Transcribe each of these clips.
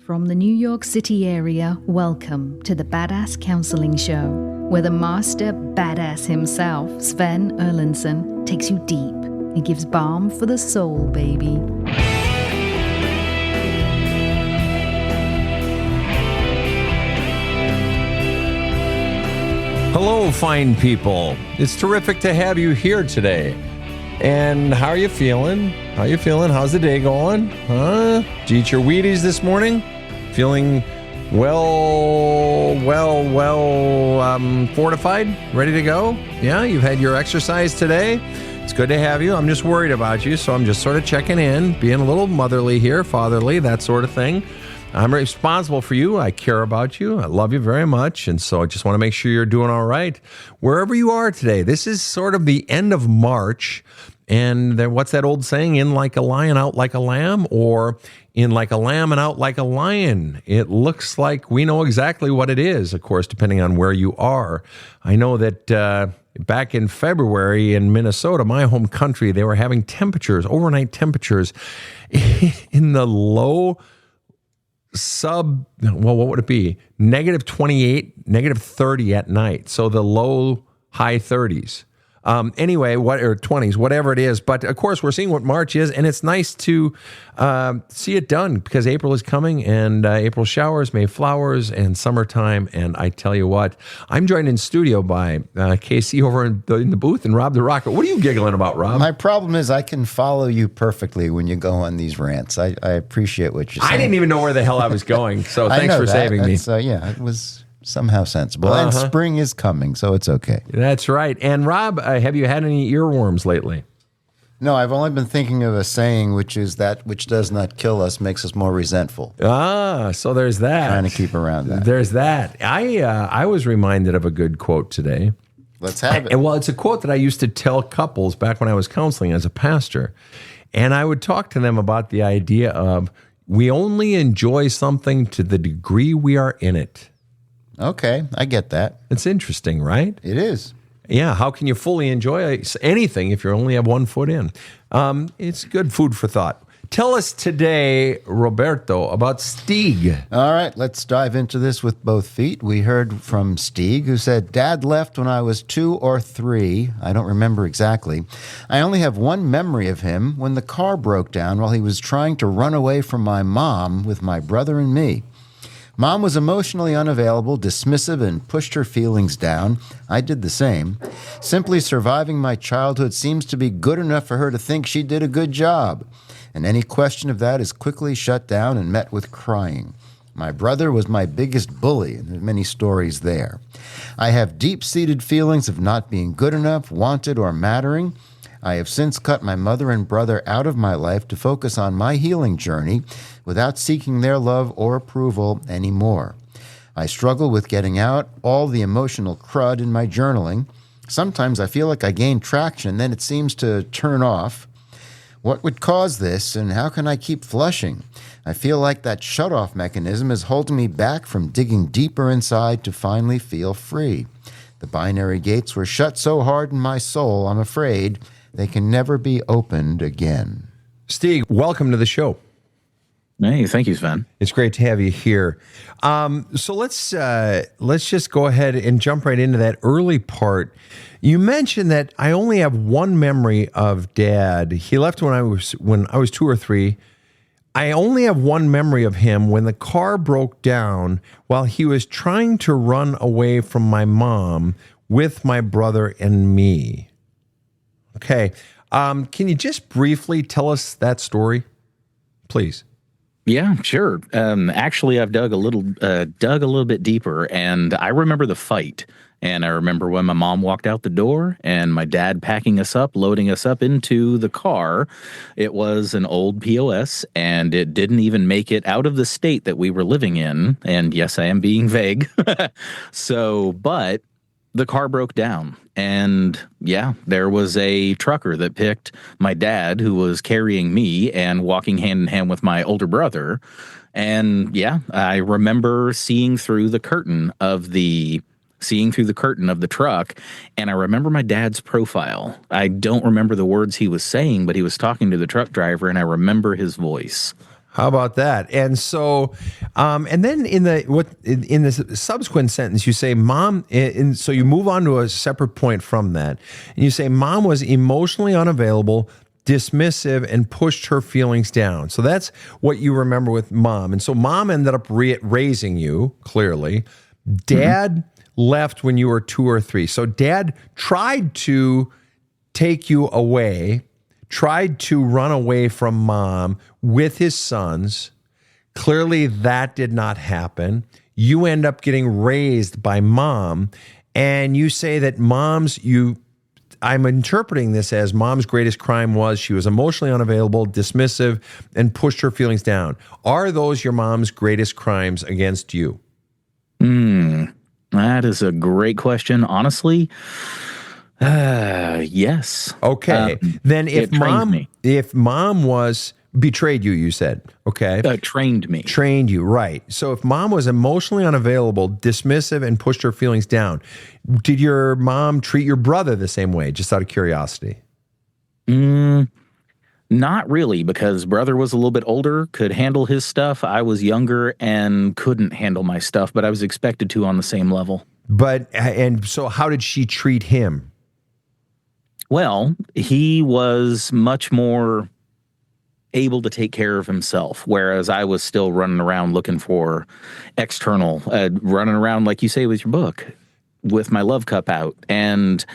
From the New York City area, welcome to the Badass Counseling Show, where the master badass himself, Sven Erlandson, takes you deep and gives balm for the soul, baby. Hello, fine people. It's terrific to have you here today. And how are you feeling? How's the day going? Did you eat your Wheaties this morning? Feeling fortified? Ready to go? Yeah, you've had your exercise today? It's good to have you. I'm just worried about you, so I'm just sort of checking in, being a little motherly here, fatherly, that sort of thing. I'm responsible for you. I care about you. I love you very much. And so I just want to make sure you're doing all right. Wherever you are today, this is sort of the end of March. And then what's that old saying? In like a lion, out like a lamb, or in like a lamb and out like a lion. It looks like we know exactly what it is, of course, depending on where you are. I know that back in February in Minnesota, my home country, they were having overnight temperatures in the low what would it be? Negative 28, negative 30 at night. So the low, high 30s. Anyway, or 20s, whatever it is. But of course, we're seeing what March is, and it's nice to see it done because April is coming, and April showers, May flowers, and summertime. And I tell you what, I'm joined in studio by KC over in the booth and Rob the Rocket. What are you giggling about, Rob? My problem is I can follow you perfectly when you go on these rants. I appreciate what you're saying. I didn't even know where the hell I was going, so thanks for saving me. Yeah, it was somehow sensible. And spring is coming, so it's okay. That's right. And Rob, have you had any earworms lately? No, I've only been thinking of a saying, which is that which does not kill us makes us more resentful. So there's that. Trying to keep around that. There's that. I was reminded of a good quote today. Let's have it. Well, it's a quote that I used to tell couples back when I was counseling as a pastor. And I would talk to them about the idea of we only enjoy something to the degree we are in it. Okay, I get that. It's interesting, right? It is. Yeah, how can you fully enjoy anything if you only have one foot in? It's good food for thought. Tell us today, Roberto, about Steig. All right, let's dive into this with both feet. We heard from Steig, who said, Dad left when I was 2 or 3. I don't remember exactly. I only have one memory of him when the car broke down while he was trying to run away from my mom with my brother and me. Mom was emotionally unavailable, dismissive, and pushed her feelings down. I did the same. Simply surviving my childhood seems to be good enough for her to think she did a good job. And any question of that is quickly shut down and met with crying. My brother was my biggest bully, and there are many stories there. I have deep-seated feelings of not being good enough, wanted, or mattering. I have since cut my mother and brother out of my life to focus on my healing journey without seeking their love or approval anymore. I struggle with getting out all the emotional crud in my journaling. Sometimes I feel like I gain traction and then it seems to turn off. What would cause this, and how can I keep flushing? I feel like that shutoff mechanism is holding me back from digging deeper inside to finally feel free. The binary gates were shut so hard in my soul, I'm afraid they can never be opened again. Steig, welcome to the show. Hey, thank you, Sven. It's great to have you here. So let's just go ahead and jump right into that early part. You mentioned that I only have one memory of Dad. He left when I was 2 or 3. I only have one memory of him when the car broke down while he was trying to run away from my mom with my brother and me. Okay. Can you just briefly tell us that story, please? Yeah, sure. Actually, I've dug a little bit deeper, and I remember the fight. And I remember when my mom walked out the door and my dad packing us up, loading us up into the car. It was an old POS, and it didn't even make it out of the state that we were living in. And yes, I am being vague. But the car broke down. And yeah, there was a trucker that picked my dad, who was carrying me and walking hand in hand with my older brother. And yeah, I remember seeing through the curtain of the truck, and I remember my dad's profile. I don't remember the words he was saying, but he was talking to the truck driver, and I remember his voice. How about that? And so, and then in the subsequent sentence, you say, "Mom," and so you move on to a separate point from that, and you say, "Mom was emotionally unavailable, dismissive, and pushed her feelings down." So that's what you remember with mom. And so mom ended up raising you, clearly. Dad left when you were 2 or 3. So dad tried to take you away, tried to run away from mom with his sons. Clearly that did not happen. You end up getting raised by mom, and you say that I'm interpreting this as mom's greatest crime was she was emotionally unavailable, dismissive, and pushed her feelings down. Are those your mom's greatest crimes against you? That is a great question. Honestly, yes. Okay. Then if mom was betrayed you said, okay. Trained me. Trained you, right. So if mom was emotionally unavailable, dismissive, and pushed her feelings down, did your mom treat your brother the same way, just out of curiosity? Not really, because brother was a little bit older, could handle his stuff. I was younger and couldn't handle my stuff, but I was expected to on the same level. And so how did she treat him? Well, he was much more able to take care of himself, whereas I was still running around looking for external, running around, like you say with your book, with my love cup out. And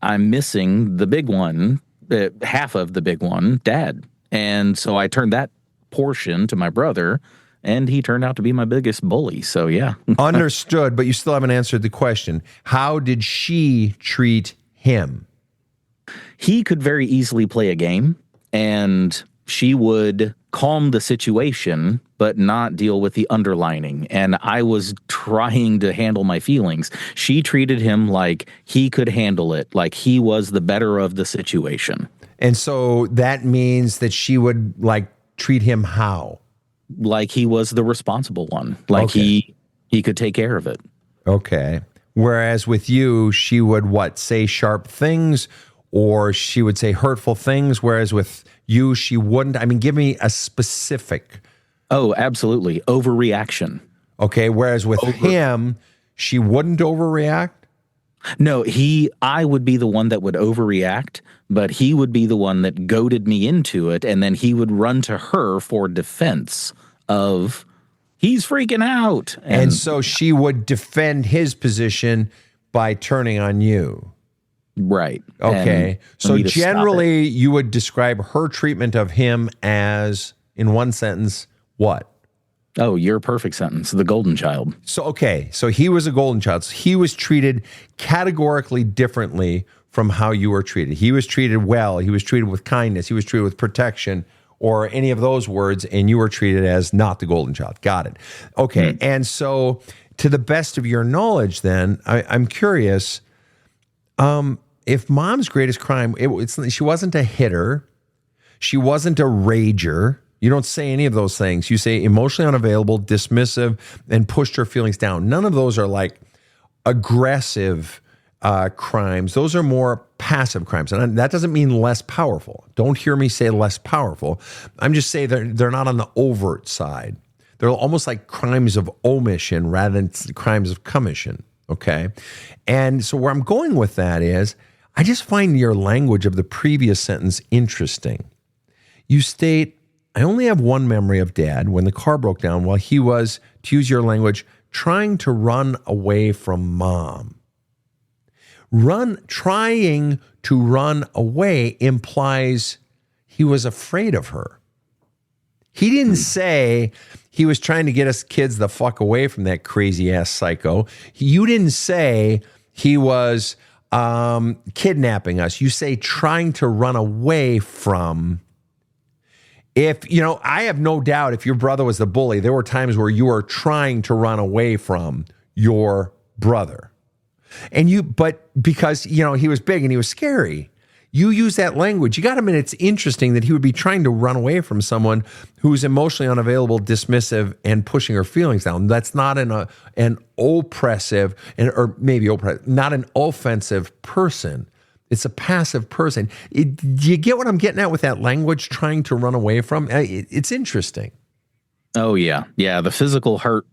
I'm missing the big one, half of the big one, Dad. And so I turned that portion to my brother, and he turned out to be my biggest bully. So, yeah. Understood, but you still haven't answered the question. How did she treat him? He could very easily play a game, and she would calm the situation, but not deal with the underlining. And I was trying to handle my feelings. She treated him like he could handle it, like he was the better of the situation. And so that means that she would treat him how? Like he was the responsible one. Like he could take care of it. Okay. Whereas with you, she would say sharp things, or she would say hurtful things, whereas with you, she wouldn't? I mean, give me a specific. Oh, absolutely. Overreaction. Okay, whereas with him, she wouldn't overreact? No, I would be the one that would overreact, but he would be the one that goaded me into it, and then he would run to her for defense of, he's freaking out. And so she would defend his position by turning on you. Right. Okay. So generally, you would describe her treatment of him as, in one sentence, what? Oh, your perfect sentence, the golden child. So he was a golden child. So he was treated categorically differently from how you were treated. He was treated well. He was treated with kindness. He was treated with protection, or any of those words, and you were treated as not the golden child. Got it. Okay. And so to the best of your knowledge then, I'm curious, if mom's greatest crime, she wasn't a hitter, she wasn't a rager. You don't say any of those things. You say emotionally unavailable, dismissive, and pushed her feelings down. None of those are aggressive crimes. Those are more passive crimes. And that doesn't mean less powerful. Don't hear me say less powerful. I'm just saying they're not on the overt side. They're almost like crimes of omission rather than crimes of commission. Okay. And so where I'm going with that is, I just find your language of the previous sentence interesting. You state, I only have one memory of Dad when the car broke down while he was, to use your language, trying to run away from Mom. Trying to run away implies he was afraid of her. He didn't say he was trying to get us kids the fuck away from that crazy ass psycho. You didn't say he was kidnapping us. You say trying to run away from. I have no doubt if your brother was the bully, there were times where you were trying to run away from your brother. But because, he was big and he was scary, you use that language. You got to admit, it's interesting that he would be trying to run away from someone who's emotionally unavailable, dismissive, and pushing her feelings down. That's not an oppressive, or maybe oppressive, not an offensive person. It's a passive person. Do you get what I'm getting at with that language, trying to run away from? It's interesting. Oh yeah. Yeah. The physical hurt,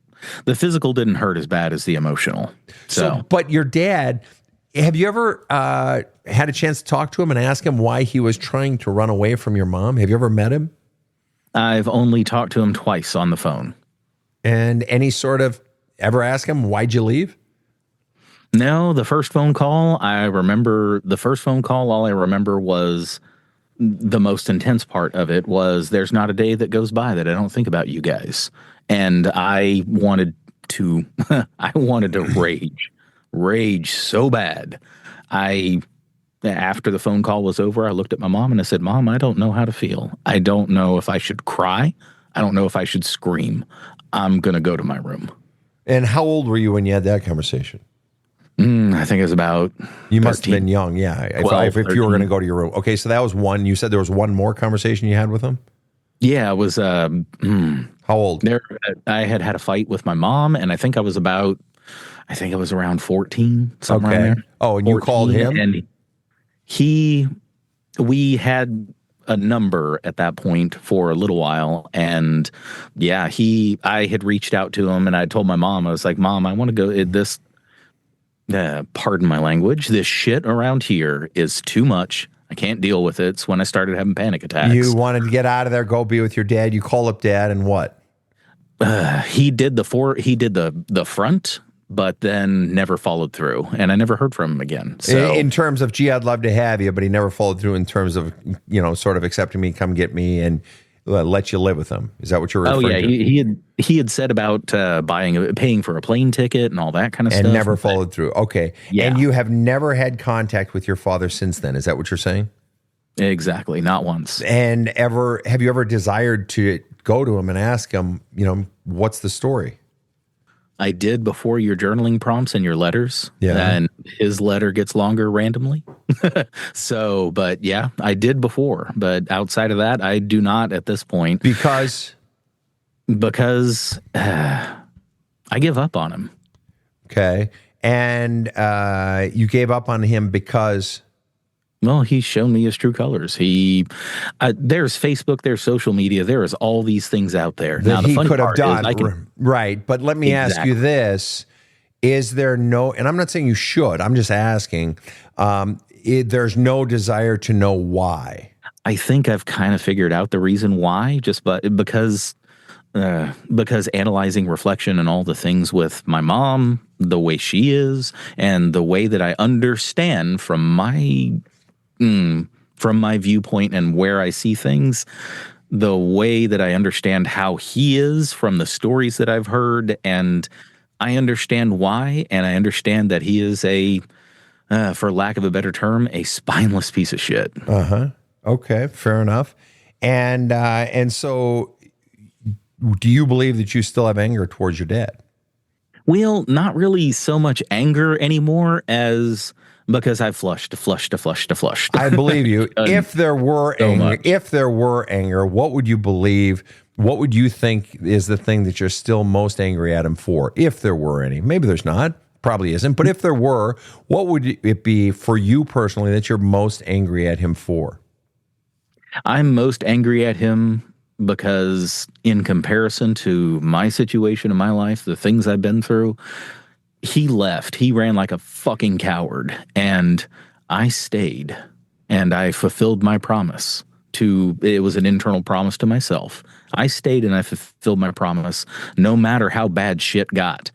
the physical didn't hurt as bad as the emotional. So But your dad, have you ever had a chance to talk to him and ask him why he was trying to run away from your mom? Have you ever met him? I've only talked to him twice on the phone. And any sort of ever ask him, why'd you leave? No, the first phone call, all I remember was the most intense part of it was there's not a day that goes by that I don't think about you guys. And I wanted to, I wanted to rage so bad. After the phone call was over, I looked at my mom and I said, Mom, I don't know how to feel. I don't know if I should cry. I don't know if I should scream. I'm going to go to my room. And how old were you when you had that conversation? I think it was about You must have been young, yeah. 12, if you were going to go to your room. Okay, so that was one. You said there was one more conversation you had with him? Yeah, it was How old? I had a fight with my mom, and I think I was around 14, somewhere in there. Oh, and you called him? And we had a number at that point for a little while, and yeah, I had reached out to him, and I told my mom, I was like, Mom, I want to go, pardon my language, this shit around here is too much. I can't deal with it. It's when I started having panic attacks. You wanted to get out of there, go be with your dad. You call up dad, and what? He did the front, but then never followed through, and I never heard from him again. So In terms of, gee, I'd love to have you, but he never followed through in terms of, sort of accepting me, come get me, and let you live with him. Is that what you're referring to? He had said about paying for a plane ticket and all that kind of stuff. And never followed through. Okay. Yeah. And you have never had contact with your father since then. Is that what you're saying? Exactly. Not once. And have you ever desired to go to him and ask him, what's the story? I did before your journaling prompts and your letters. Yeah. And his letter gets longer randomly. So, but yeah, I did before. But outside of that, I do not at this point. Because I give up on him. Okay. And you gave up on him because... Well, he's shown me his true colors. There's Facebook, there's social media, there is all these things out there. That he could have done. Right. But let me ask you this. Is there no, and I'm not saying you should, I'm just asking, there's no desire to know why? I think I've kind of figured out the reason why, because analyzing reflection and all the things with my mom, the way she is, and the way that I understand from my viewpoint and where I see things, the way that I understand how he is from the stories that I've heard, and I understand why, and I understand that he is for lack of a better term, a spineless piece of shit. Okay, fair enough. And so do you believe that you still have anger towards your dad? Well, not really so much anger anymore as because I've flushed. I believe you. If there were anger, what would you believe? What would you think is the thing that you're still most angry at him for? If there were any, maybe there's not, probably isn't. But if there were, what would it be for you personally that you're most angry at him for? I'm most angry at him because in comparison to my situation in my life, the things I've been through, he left. He ran like a fucking coward, and I stayed, and I fulfilled my promise it was an internal promise to myself. I stayed and I fulfilled my promise. No matter how bad shit got,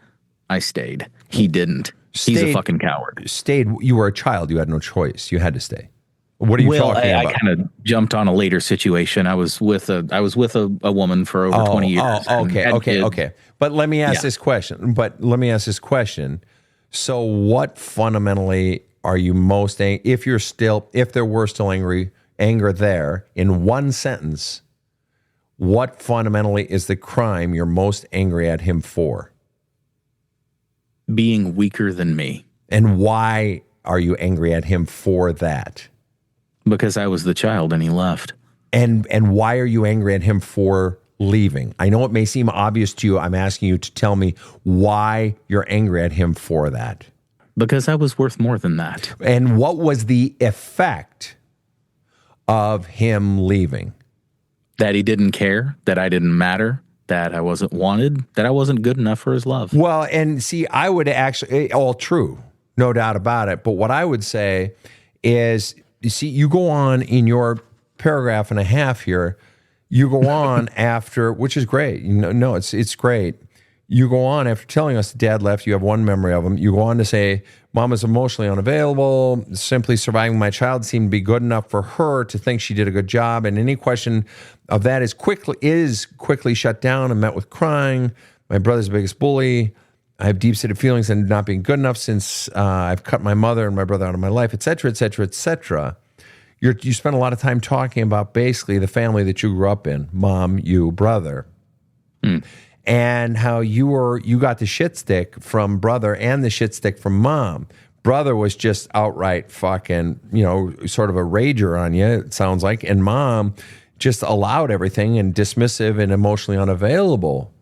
I stayed. He didn't. He's a fucking coward. Stayed. You were a child. You had no choice. You had to stay. What are you talking about? I kind of jumped on a later situation. I was with a woman for over 20 years. Okay. But let me ask this question. So what fundamentally are you most angry? If there were still anger there, in one sentence, what fundamentally is the crime you're most angry at him for? Being weaker than me. And why are you angry at him for that? Because I was the child and he left. And why are you angry at him for leaving? I know it may seem obvious to you. I'm asking you to tell me why you're angry at him for that. Because I was worth more than that. And what was the effect of him leaving? That he didn't care, that I didn't matter, that I wasn't wanted, that I wasn't good enough for his love. Well, and see, I would actually, all true, no doubt about it. But what I would say is, you see, you go on in your paragraph and a half here, you go on after, which is great. No, it's great. You go on after telling us dad left, you have one memory of him. You go on to say, mom is emotionally unavailable. Simply surviving my child seemed to be good enough for her to think she did a good job. And any question of that is quickly shut down and met with crying. My brother's the biggest bully. I have deep-seated feelings and not being good enough since I've cut my mother and my brother out of my life, et cetera, et cetera, et cetera. You spend a lot of time talking about basically the family that you grew up in, mom, you, brother. And how you got the shit stick from brother and the shit stick from mom. Brother was just outright fucking, sort of a rager on you, it sounds like. And mom just allowed everything and dismissive and emotionally unavailable.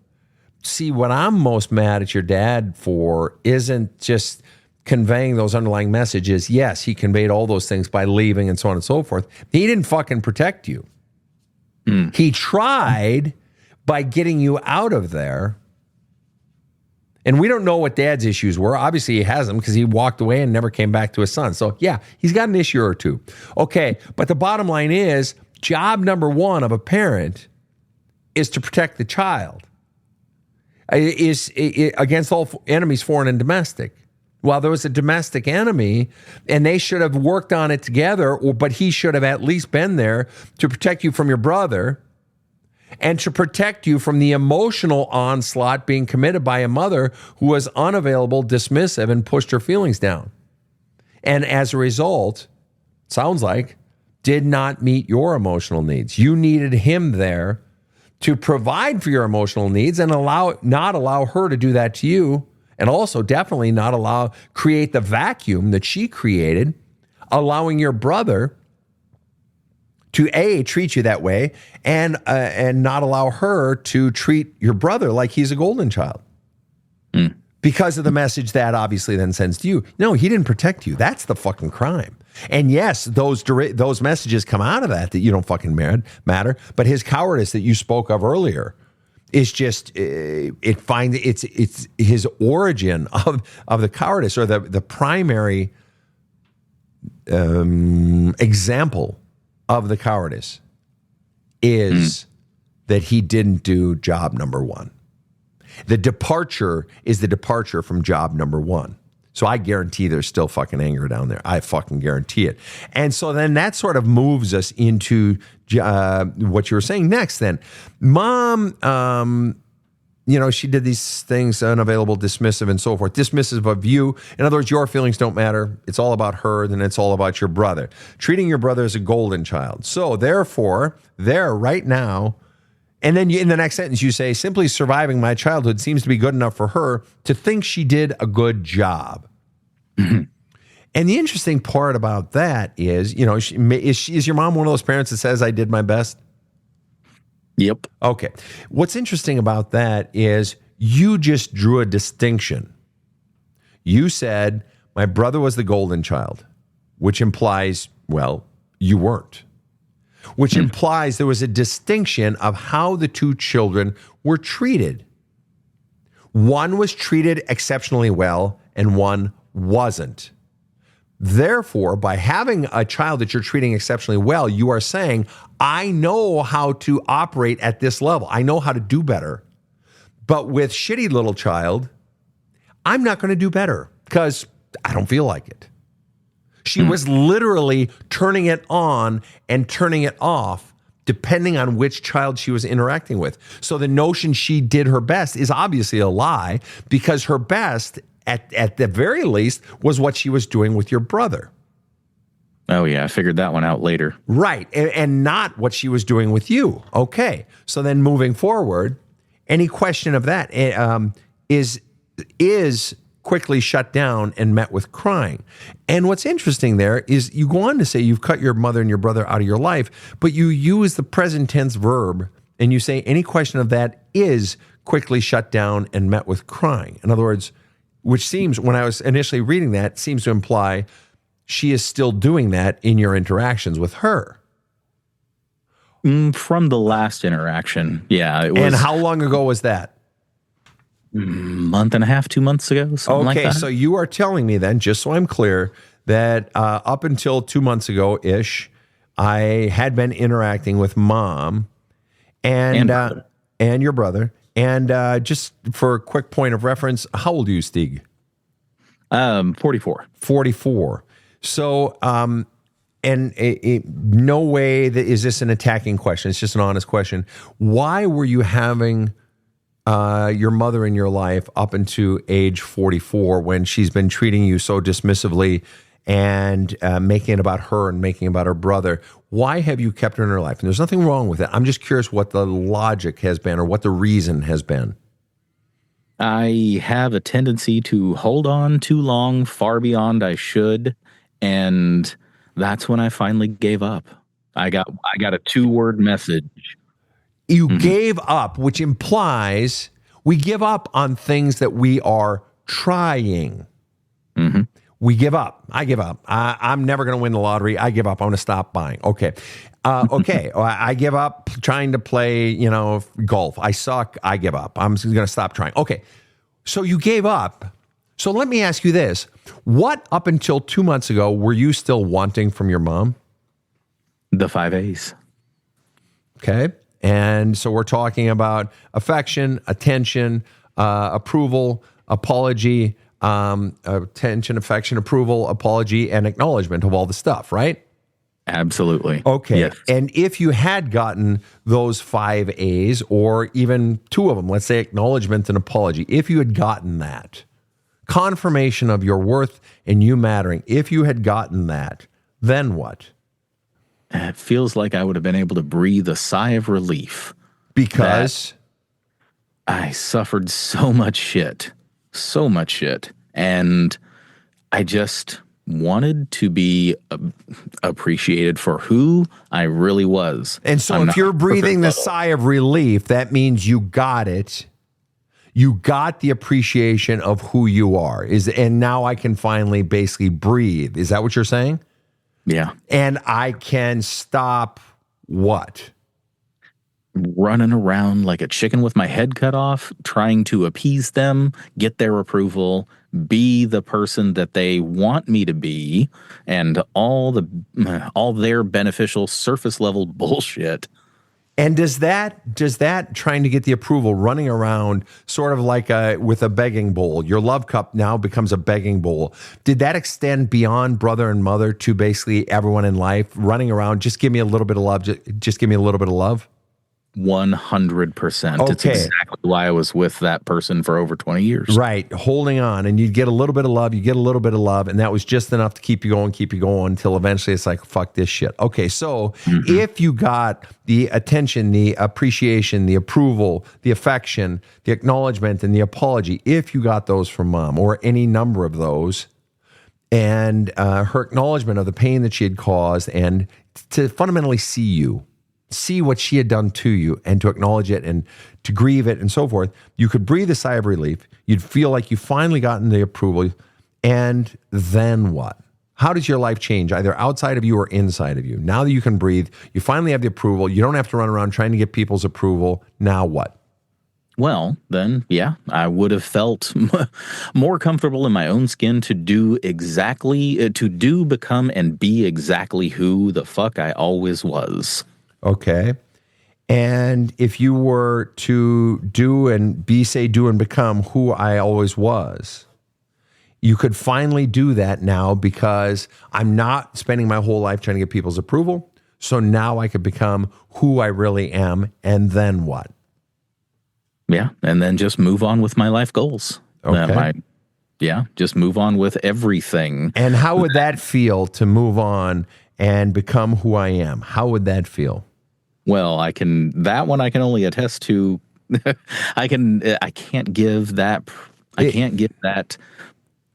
See, what I'm most mad at your dad for isn't just conveying those underlying messages. Yes, he conveyed all those things by leaving and so on and so forth. He didn't fucking protect you. He tried by getting you out of there. And we don't know what dad's issues were. Obviously, he has them because he walked away and never came back to his son. So, yeah, he's got an issue or two. Okay, but the bottom line is, job number one of a parent is to protect the child. Is against all enemies, foreign and domestic. Well, there was a domestic enemy, and they should have worked on it together, but he should have at least been there to protect you from your brother and to protect you from the emotional onslaught being committed by a mother who was unavailable, dismissive, and pushed her feelings down. And as a result, sounds like, did not meet your emotional needs. You needed him there to provide for your emotional needs and not allow her to do that to you, and also definitely not create the vacuum that she created, allowing your brother to treat you that way and not allow her to treat your brother like he's a golden child. Because of the message that obviously then sends to you. No, he didn't protect you. That's the fucking crime. And yes, those messages come out of that you don't fucking matter. But his cowardice that you spoke of earlier is just it's his origin of the cowardice, or the primary example of the cowardice is that he didn't do job number one. The departure is the departure from job number one. So I guarantee there's still fucking anger down there. I fucking guarantee it. And so then that sort of moves us into what you were saying next then. Mom, she did these things, unavailable, dismissive, and so forth. Dismissive of you. In other words, your feelings don't matter. It's all about her, then it's all about your brother. Treating your brother as a golden child. So therefore, there right now, and then in the next sentence you say, simply surviving my childhood seems to be good enough for her to think she did a good job. And the interesting part about that is, is your mom one of those parents that says, I did my best? Yep. Okay. What's interesting about that is you just drew a distinction. You said, my brother was the golden child, which implies, well, you weren't. Which implies there was a distinction of how the two children were treated. One was treated exceptionally well and one wasn't. Therefore, by having a child that you're treating exceptionally well, you are saying, I know how to operate at this level. I know how to do better. But with shitty little child, I'm not going to do better because I don't feel like it. She was literally turning it on and turning it off depending on which child she was interacting with. So the notion she did her best is obviously a lie, because her best, at the very least, was what she was doing with your brother. Oh, yeah. I figured that one out later. Right. And not what she was doing with you. Okay. So then moving forward, any question of that is quickly shut down and met with crying. And what's interesting there is you go on to say you've cut your mother and your brother out of your life, but you use the present tense verb and you say any question of that is quickly shut down and met with crying. In other words, which seems, when I was initially reading that, seems to imply she is still doing that in your interactions with her. From the last interaction. Yeah. It was And how long ago was that? month and a half, 2 months ago. Something like that. So you are telling me then, just so I'm clear, that up until 2 months ago-ish, I had been interacting with Mom and your brother. And just for a quick point of reference, how old are you, Steig? 44. 44. So, no way is this an attacking question. It's just an honest question. Why were you having your mother in your life up until age 44 when she's been treating you so dismissively and making it about her and making it about her brother? Why have you kept her in her life? And there's nothing wrong with it. I'm just curious what the logic has been or what the reason has been. I have a tendency to hold on too long, far beyond I should, and that's when I finally gave up. I got a 2-word message. You gave up, which implies we give up on things that we are trying. Mm-hmm. We give up. I give up. I'm never going to win the lottery. I give up. I'm going to stop buying. Okay. I give up trying to play, golf. I suck. I give up. I'm going to stop trying. Okay. So you gave up. So let me ask you this. What up until 2 months ago were you still wanting from your mom? The 5 A's. Okay. And so we're talking about affection, attention, approval, apology, attention, affection, approval, apology, and acknowledgement of all the stuff, right? Absolutely. Okay. Yes. And if you had gotten those 5 A's or even 2 of them, let's say acknowledgement and apology, if you had gotten that, confirmation of your worth and you mattering, if you had gotten that, then what? It feels like I would have been able to breathe a sigh of relief. Because I suffered so much shit. And I just wanted to be appreciated for who I really was. And so if you're breathing the sigh of relief, that means you got it. You got the appreciation of who you are. And now I can finally basically breathe. Is that what you're saying? Yeah. And I can stop what? Running around like a chicken with my head cut off, trying to appease them, get their approval, be the person that they want me to be, and all their beneficial surface level bullshit. And does that trying to get the approval, running around sort of like with a begging bowl, your love cup now becomes a begging bowl. Did that extend beyond brother and mother to basically everyone in life, running around, just give me a little bit of love, just give me a little bit of love? 100%. Okay. It's exactly why I was with that person for over 20 years. Right. Holding on. And you'd get a little bit of love, and that was just enough to keep you going until eventually it's like, fuck this shit. Okay. So if you got the attention, the appreciation, the approval, the affection, the acknowledgement, and the apology, if you got those from mom or any number of those, and her acknowledgement of the pain that she had caused, and to fundamentally see what she had done to you and to acknowledge it and to grieve it and so forth, you could breathe a sigh of relief. You'd feel like you finally gotten the approval. And then what? How does your life change, either outside of you or inside of you? Now that you can breathe, you finally have the approval. You don't have to run around trying to get people's approval. Now what? Well, then, yeah, I would have felt more comfortable in my own skin to become and be exactly who the fuck I always was. Okay. And if you were to do and become who I always was, you could finally do that now because I'm not spending my whole life trying to get people's approval. So now I could become who I really am. And then what? Yeah. And then just move on with my life goals. Okay. Just move on with everything. And how would that feel to move on and become who I am? How would that feel? Well, I can only attest to. I can't give that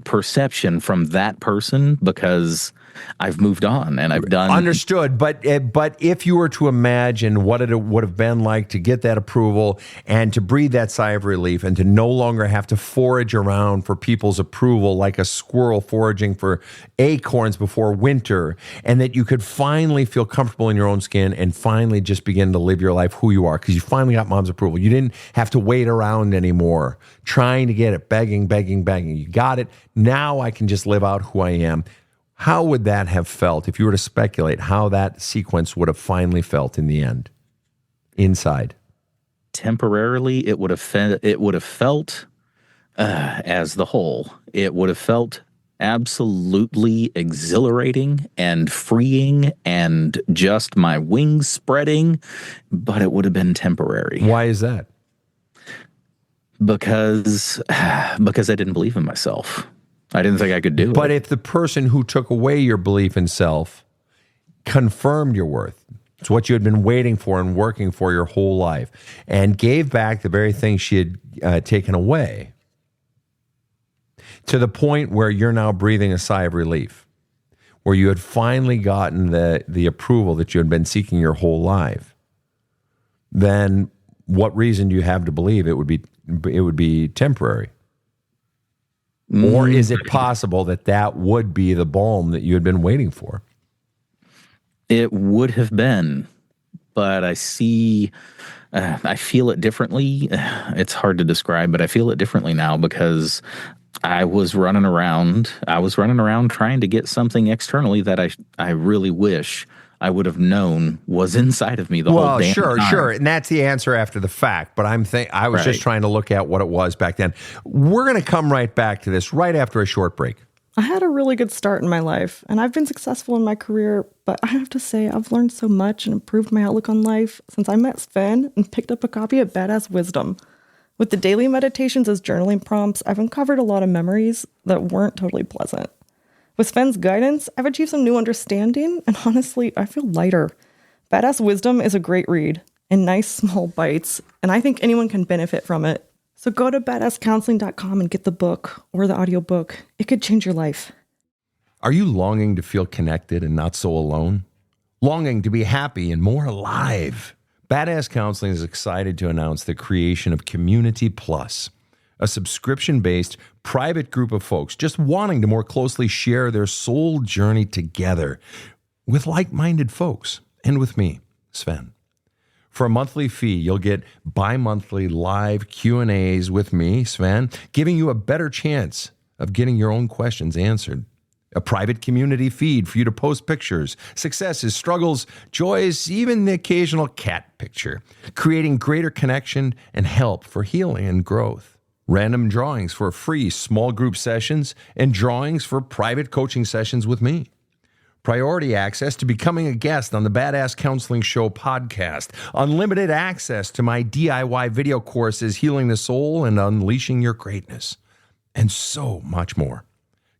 perception from that person because I've moved on and I've done. Understood. But if you were to imagine what it would have been like to get that approval and to breathe that sigh of relief and to no longer have to forage around for people's approval like a squirrel foraging for acorns before winter, and that you could finally feel comfortable in your own skin and finally just begin to live your life who you are because you finally got mom's approval. You didn't have to wait around anymore trying to get it, begging. You got it. Now I can just live out who I am. How would that have felt if you were to speculate how that sequence would have finally felt in the end, inside? Temporarily, it would have felt as the whole. It would have felt absolutely exhilarating and freeing and just my wings spreading, but it would have been temporary. Why is that? Because I didn't believe in myself. I didn't think I could do it. But if the person who took away your belief in self confirmed your worth, it's what you had been waiting for and working for your whole life, and gave back the very thing she had taken away, to the point where you're now breathing a sigh of relief, where you had finally gotten the approval that you had been seeking your whole life, then what reason do you have to believe it would be temporary? Or is it possible that would be the balm that you had been waiting for? It would have been, but I feel it differently. It's hard to describe, but I feel it differently now because I was running around trying to get something externally that I really wish I would have known was inside of me the whole damn time. Sure. And that's the answer after the fact. But I was just trying to look at what it was back then. We're going to come right back to this right after a short break. I had a really good start in my life, and I've been successful in my career, but I have to say I've learned so much and improved my outlook on life since I met Sven and picked up a copy of Badass Wisdom. With the daily meditations as journaling prompts, I've uncovered a lot of memories that weren't totally pleasant. With Sven's guidance, I've achieved some new understanding, and honestly, I feel lighter. Badass Wisdom is a great read, in nice small bites, and I think anyone can benefit from it. So go to badasscounseling.com and get the book or the audiobook. It could change your life. Are you longing to feel connected and not so alone? Longing to be happy and more alive? Badass Counseling is excited to announce the creation of Community Plus, a subscription-based private group of folks just wanting to more closely share their soul journey together with like-minded folks and with me, Sven. For a monthly fee, you'll get bi-monthly live Q&As with me, Sven, giving you a better chance of getting your own questions answered. A private community feed for you to post pictures, successes, struggles, joys, even the occasional cat picture, creating greater connection and help for healing and growth. Random drawings for free small group sessions and drawings for private coaching sessions with me. Priority access to becoming a guest on the Badass Counseling Show podcast. Unlimited access to my DIY video courses, Healing the Soul and Unleashing Your Greatness. And so much more.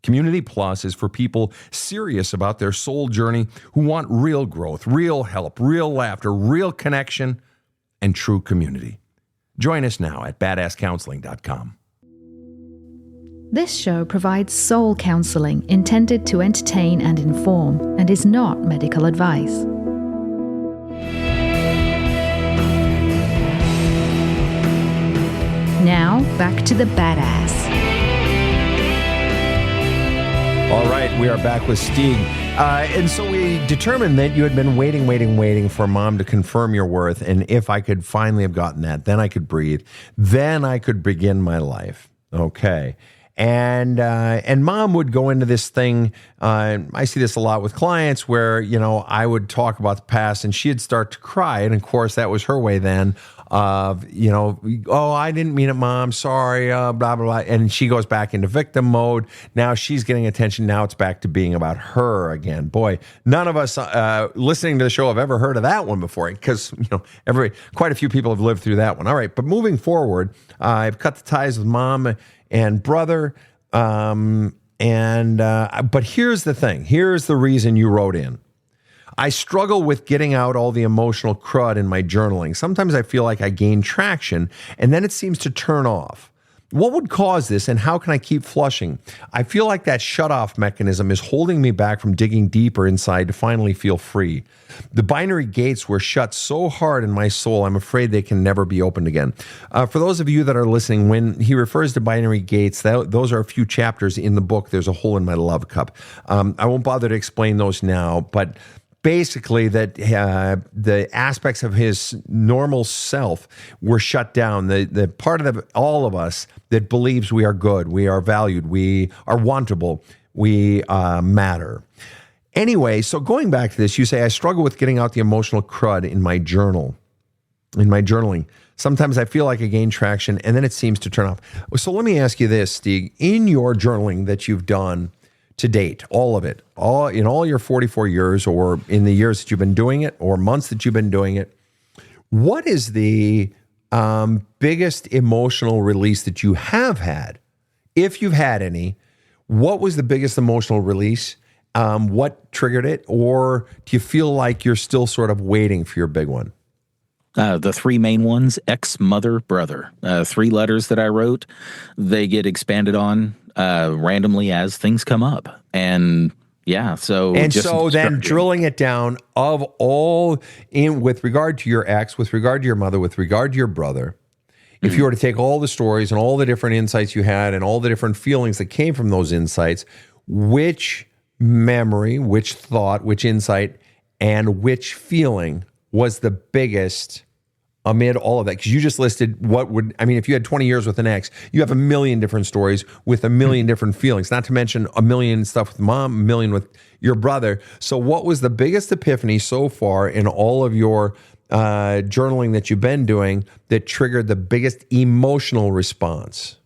Community Plus is for people serious about their soul journey who want real growth, real help, real laughter, real connection, and true community. Join us now at badasscounseling.com. This show provides soul counseling intended to entertain and inform and is not medical advice. Now, back to the badass. All right, we are back with Steig. And so we determined that you had been waiting for Mom to confirm your worth. And if I could finally have gotten that, then I could breathe. Then I could begin my life. Okay. And Mom would go into this thing. I see this a lot with clients where, I would talk about the past and she'd start to cry. And of course, that was her way then of, oh, I didn't mean it, Mom. Sorry, blah, blah, blah. And she goes back into victim mode. Now she's getting attention. Now it's back to being about her again. Boy, none of us listening to the show have ever heard of that one before because, quite a few people have lived through that one. All right. But moving forward, I've cut the ties with Mom and brother. But here's the thing. Here's the reason you wrote in. I struggle with getting out all the emotional crud in my journaling. Sometimes I feel like I gain traction and then it seems to turn off. What would cause this, and how can I keep flushing? I feel like that shut-off mechanism is holding me back from digging deeper inside to finally feel free. The binary gates were shut so hard in my soul, I'm afraid they can never be opened again. For those of you that are listening, when he refers to binary gates, those are a few chapters in the book, There's a Hole in My Love Cup. I won't bother to explain those now, but basically that the aspects of his normal self were shut down. The part of all of us that believes we are good, we are valued, we are wantable, we matter. Anyway, so going back to this, you say, I struggle with getting out the emotional crud in my journaling. Sometimes I feel like I gain traction and then it seems to turn off. So let me ask you this, Steig. In your journaling that you've done to date, all of it, in all your 44 years or in the years that you've been doing it or months that you've been doing it, what is the biggest emotional release that you have had? If you've had any, what was the biggest emotional release? What triggered it? Or do you feel like you're still sort of waiting for your big one? The three main ones, ex, mother, brother. 3 letters that I wrote, they get expanded on randomly as things come up. And yeah, so then drilling it down of all in with regard to your ex, with regard to your mother, with regard to your brother, if you were to take all the stories and all the different insights you had and all the different feelings that came from those insights, which memory, which thought, which insight, and which feeling was the biggest amid all of that? Because you just listed if you had 20 years with an ex, you have a million different stories with a million different feelings, not to mention a million stuff with mom, a million with your brother. So what was the biggest epiphany so far in all of your journaling that you've been doing that triggered the biggest emotional response?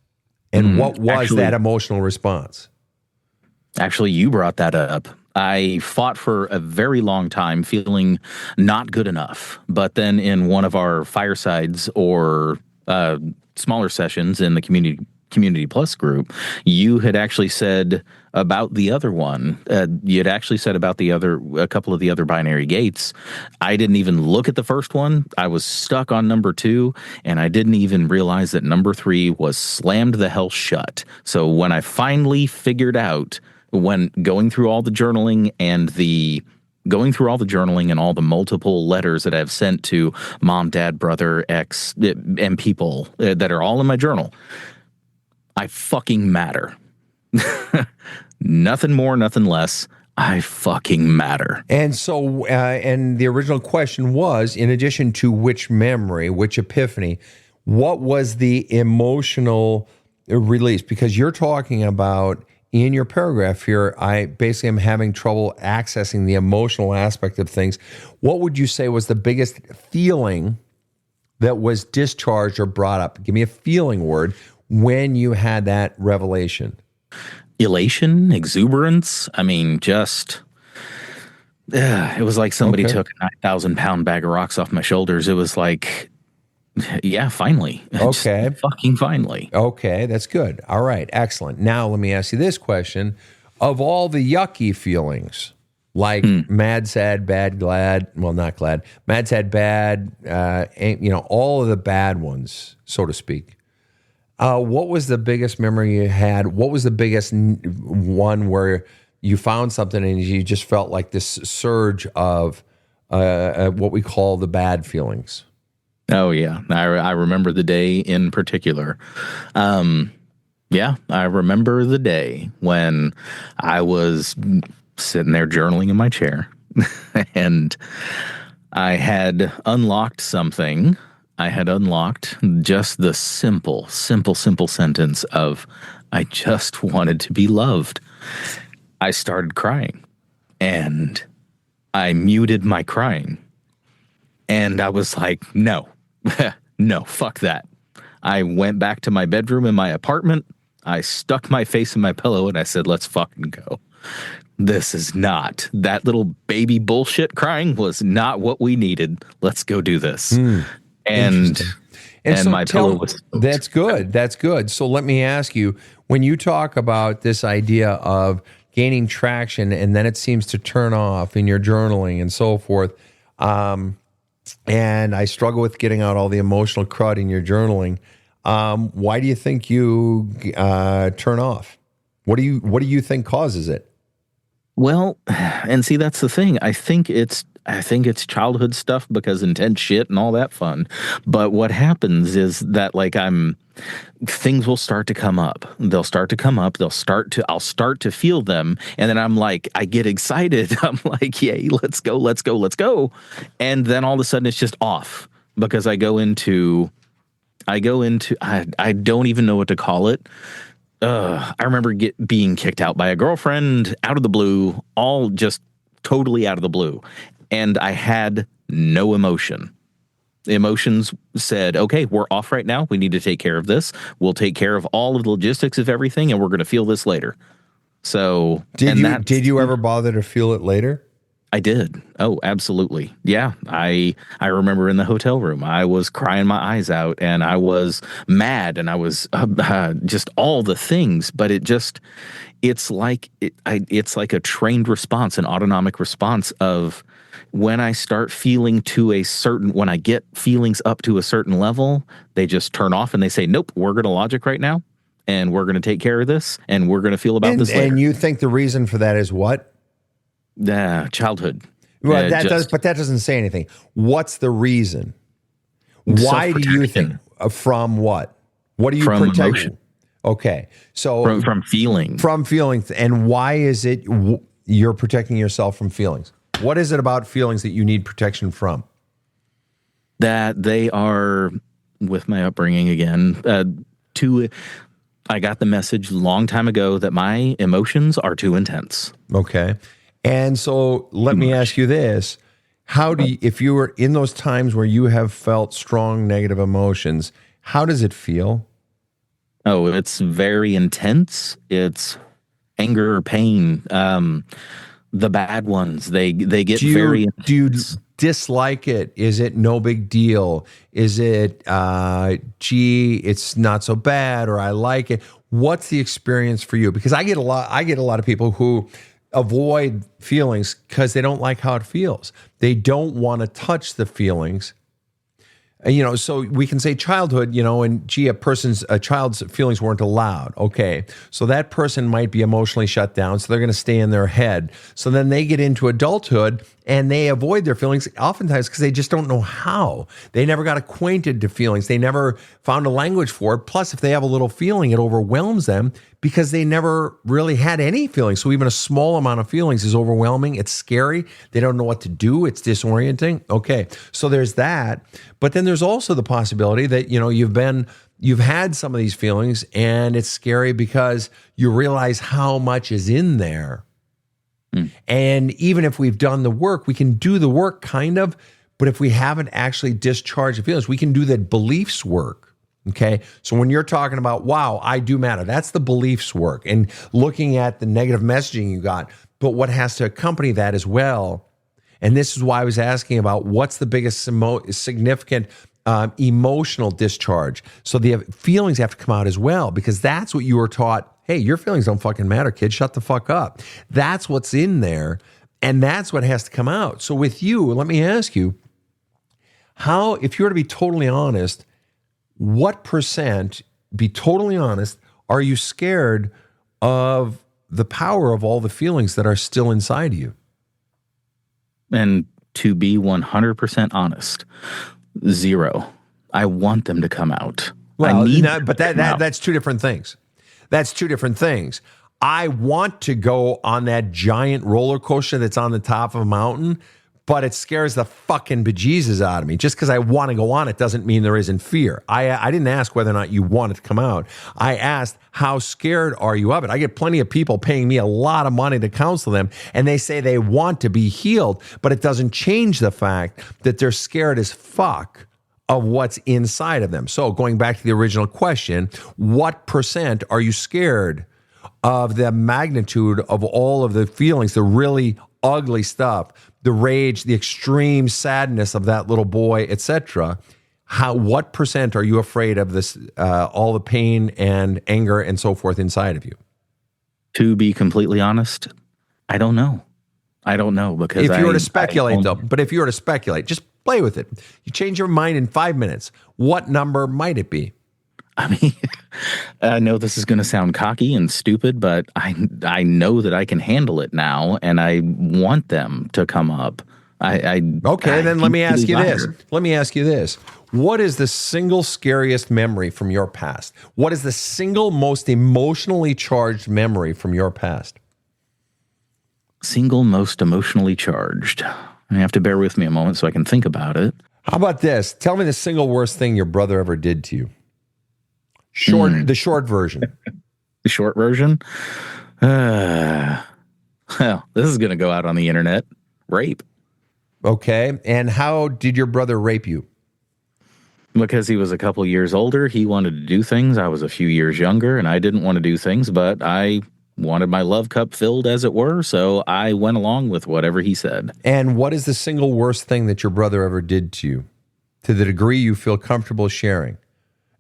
And what was that emotional response? Actually, you brought that up. I fought for a very long time feeling not good enough. But then in one of our firesides or smaller sessions in the Community Plus group, you had actually said about the other one, you had actually said about a couple of the other binary gates. I didn't even look at the first one. I was stuck on number 2, and I didn't even realize that number 3 was slammed the hell shut. So when I finally figured out, when going through all the journaling and all the multiple letters that I've sent to mom, dad, brother, ex, and people that are all in my journal, I fucking matter. Nothing more, nothing less. I fucking matter. And so, and the original question was, in addition to which memory, which epiphany, what was the emotional release? Because you're talking about, in your paragraph here, I basically am having trouble accessing the emotional aspect of things. What would you say was the biggest feeling that was discharged or brought up? Give me a feeling word when you had that revelation. Elation, exuberance. I mean, just, it was like somebody took a 9,000-pound bag of rocks off my shoulders. It was like, yeah, finally. Okay. Just fucking finally. Okay, that's good. All right, excellent. Now let me ask you this question. Of all the yucky feelings, like mad, sad, bad, glad, well, not glad, mad, sad, bad, all of the bad ones, so to speak, what was the biggest memory you had? What was the biggest one where you found something and you just felt like this surge of what we call the bad feelings? Oh, yeah. I remember the day in particular. I remember the day when I was sitting there journaling in my chair and I had unlocked something. I had unlocked just the simple sentence of, I just wanted to be loved. I started crying and I muted my crying. And I was like, no, no, fuck that. I went back to my bedroom in my apartment. I stuck my face in my pillow and I said, let's fucking go. This is not, that little baby bullshit crying was not what we needed. Let's go do this. And so my pillow was soaked. That's good. That's good. So let me ask you, when you talk about this idea of gaining traction and then it seems to turn off in your journaling and so forth, and I struggle with getting out all the emotional crud in your journaling, Why do you think you turn off? What do you think causes it? Well, and see, that's the thing. I think it's childhood stuff because intense shit and all that fun. But what happens is that things will start to come up. They'll start to come up. I'll start to feel them. And then I'm like, I get excited. I'm like, yay, let's go. And then all of a sudden it's just off because I don't even know what to call it. I remember being kicked out by a girlfriend out of the blue, all just totally out of the blue. And I had no emotion. The emotions said, okay, we're off right now. We need to take care of this. We'll take care of all of the logistics of everything, and we're going to feel this later. So did you ever bother to feel it later? I did. Oh, absolutely. Yeah. I remember in the hotel room, I was crying my eyes out and I was mad and I was just all the things, but it's like a trained response, an autonomic response of when I start feeling when I get feelings up to a certain level, they just turn off and they say, nope, we're going to logic right now and we're going to take care of this and we're going to feel about this later. And you think the reason for that is what? Childhood. Well, but that doesn't say anything. What's the reason? Why do you think? From what? What are you protecting? Emotion. Okay, so from feelings. From feelings, and why is it you're protecting yourself from feelings? What is it about feelings that you need protection from? That they are, with my upbringing again, I got the message a long time ago that my emotions are too intense. Okay. And so let me ask you this. If you were in those times where you have felt strong negative emotions, how does it feel? Oh, it's very intense. It's anger, pain. The bad ones, they get very intense. Do you dislike it? Is it no big deal? Is it, it's not so bad, or I like it? What's the experience for you? Because I get a lot of people who avoid feelings because they don't like how it feels. They don't want to touch the feelings. So we can say childhood, and a child's feelings weren't allowed. Okay. So that person might be emotionally shut down. So they're going to stay in their head. So then they get into adulthood and they avoid their feelings oftentimes because they just don't know how. They never got acquainted to feelings. They never found a language for it. Plus, if they have a little feeling, it overwhelms them because they never really had any feelings. So even a small amount of feelings is overwhelming. It's scary. They don't know what to do. It's disorienting. Okay. So there's that. But then there's also the possibility that, you've had some of these feelings and it's scary because you realize how much is in there. And even if we've done the work, we can do the work kind of, but if we haven't actually discharged the feelings, we can do the beliefs work. Okay. So when you're talking about, wow, I do matter, that's the beliefs work and looking at the negative messaging you got, but what has to accompany that as well. And this is why I was asking about what's the biggest significant emotional discharge. So the feelings have to come out as well, because that's what you were taught. Hey, your feelings don't fucking matter, kid. Shut the fuck up. That's what's in there. And that's what has to come out. So with you, let me ask you, if you were to be totally honest, what percent, be totally honest, are you scared of the power of all the feelings that are still inside you? And to be 100% honest, 0. I want them to come out. Well, but that's two different things. That's two different things. I want to go on that giant roller coaster that's on the top of a mountain, but it scares the fucking bejesus out of me. Just because I want to go on it doesn't mean there isn't fear. I didn't ask whether or not you want it to come out. I asked, how scared are you of it? I get plenty of people paying me a lot of money to counsel them, and they say they want to be healed, but it doesn't change the fact that they're scared as fuck of what's inside of them. So going back to the original question, what percent are you scared of the magnitude of all of the feelings, the really ugly stuff, the rage, the extreme sadness of that little boy, etc.? What percent are you afraid of this, all the pain and anger and so forth inside of you? To be completely honest, I don't know. Because if you were to speculate, if you were to speculate, just play with it. You change your mind in 5 minutes. What number might it be? I mean, I know this is going to sound cocky and stupid, but I know that I can handle it now, and I want them to come up. Okay, then let me ask you this. Let me ask you this. What is the single scariest memory from your past? What is the single most emotionally charged memory from your past? Single most emotionally charged. You have to bear with me a moment so I can think about it. How about this? Tell me the single worst thing your brother ever did to you. The short version. The short version? Well, this is going to go out on the internet. Rape. Okay. And how did your brother rape you? Because he was a couple years older. He wanted to do things. I was a few years younger, and I didn't want to do things, but I wanted my love cup filled, as it were, so I went along with whatever he said. And what is the single worst thing that your brother ever did to you, to the degree you feel comfortable sharing?